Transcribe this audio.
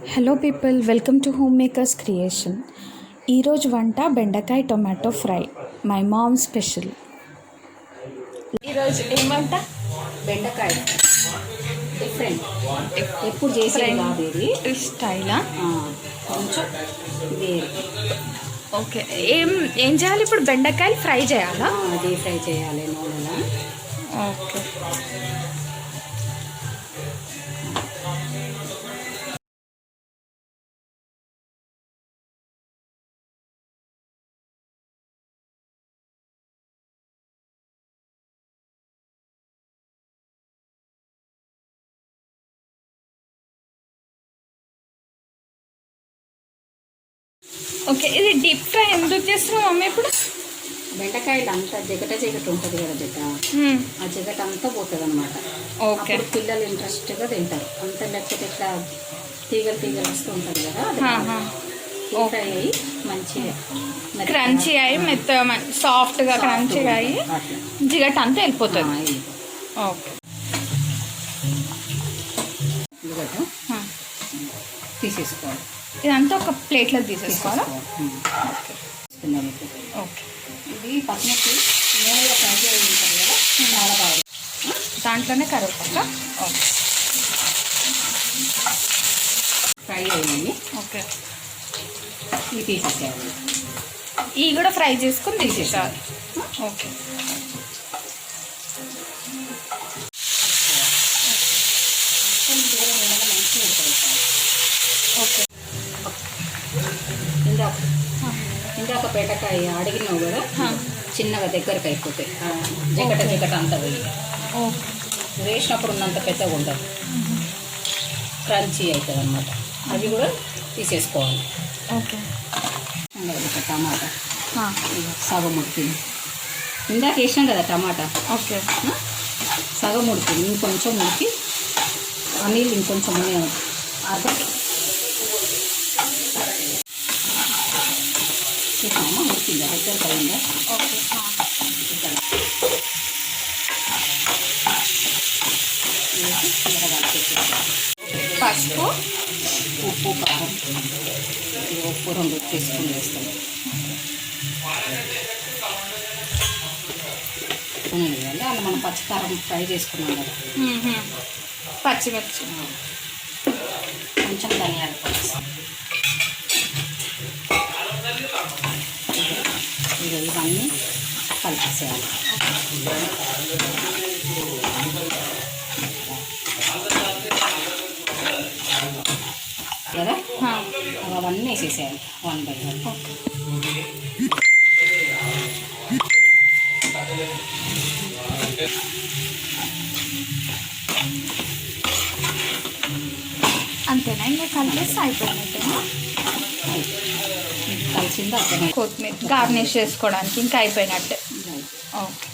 Hello people, welcome to home makers creation. ఈరోజు వంట బెండకాయ tomato fry, my mom special. ఈరోజు ఏం వంట? బెండకాయ డిఫరెంట్, ఎప్పుడు చేసేది కాదు ఇది స్టైలా, కొంచెం వేరు. ఓకే. ఏం ఏం చేయాలి ఇప్పుడు? బెండకాయలు ఫ్రై చేయాలా? డీప్ ఫ్రై చేయాలి నూనెలో. ఓకే. ఓకే, ఇది డీప్ ఫ్రై ఎందుకు చేస్తున్నావు మమ్మీ ఇప్పుడు? బెండకాయలు అంతా జిగట ఉంటుంది కదా బిడ్డ, ఆ జిగట అంతా పోతుంది అనమాట. ఓకే. పిల్లలు ఇంట్రెస్ట్గా తింటారు. అంత లేకపోతే ఇట్లా తీగలు వస్తూ ఉంటుంది కదా, డీప్ ఫ్రై అయ్యి మంచిగా క్రంచీ అయ్యి మెత్త సాఫ్ట్గా క్రంచీగా అయ్యి జిగట అంతా వెళ్ళిపోతుంది. ఓకే. జిగట తీసేసుకోవాలి. ఇదంతా ఒక ప్లేట్లో తీసేసుకోవాలా? ఓకే. ఇది పచ్చిమిర్చి నూనెలో ఫ్రై చేసి ఉంటుంది కదా, చాలా బాగా. దాంట్లోనే కరివేపాక. ఓకే. ఫ్రై అయ్యింది. ఓకే. ఇవి తీసేసేయాలి. ఇవి కూడా ఫ్రై చేసుకుని తీసేసేయాలి. ఓకే. ఓకే. ఇందాక బెండకాయ అడిగినావు కదా, చిన్నగా దగ్గరకు అయిపోతాయి. జిగట అంతా పోయి వేసినప్పుడు ఉన్నంత పెద్దగా ఉండదు, క్రంచీ అవుతుంది అన్నమాట. అవి కూడా తీసేసుకోవాలి. ఓకే. టమాటా సగం ఉడికింది. ఇందాక వేసినాం కదా టమాటా. ఓకే. సగం ఉడికింది, ఇంకొంచెం ఉడికి ఆ నీళ్ళు ఇంకొంచెం అర్థం చూసామా ఉడికిందా, దగ్గర అయిందా? ఓకే. పసుపు, ఉప్పు, కారం, ఉప్పు 2 టీస్పూన్లు వేస్తాం. వేయాలి. అలా మనం పచ్చికారం ఫ్రై చేసుకున్నాం కదా, పచ్చిమిర్చి, కొంచెం ధనియాల పొడి, ఇవన్నీ కలిపేసేయాలి. కదా అవన్నీ వేసేసేయాలి 1 by 1. అంతేనా? ఇంకా కలిపేసి అయిపోయినట్టేనా? కలిసింది అర్థమైంది. కొత్తిమీర గార్నిష్ చేసుకోవడానికి ఇంకా అయిపోయినట్టే. ఓకే.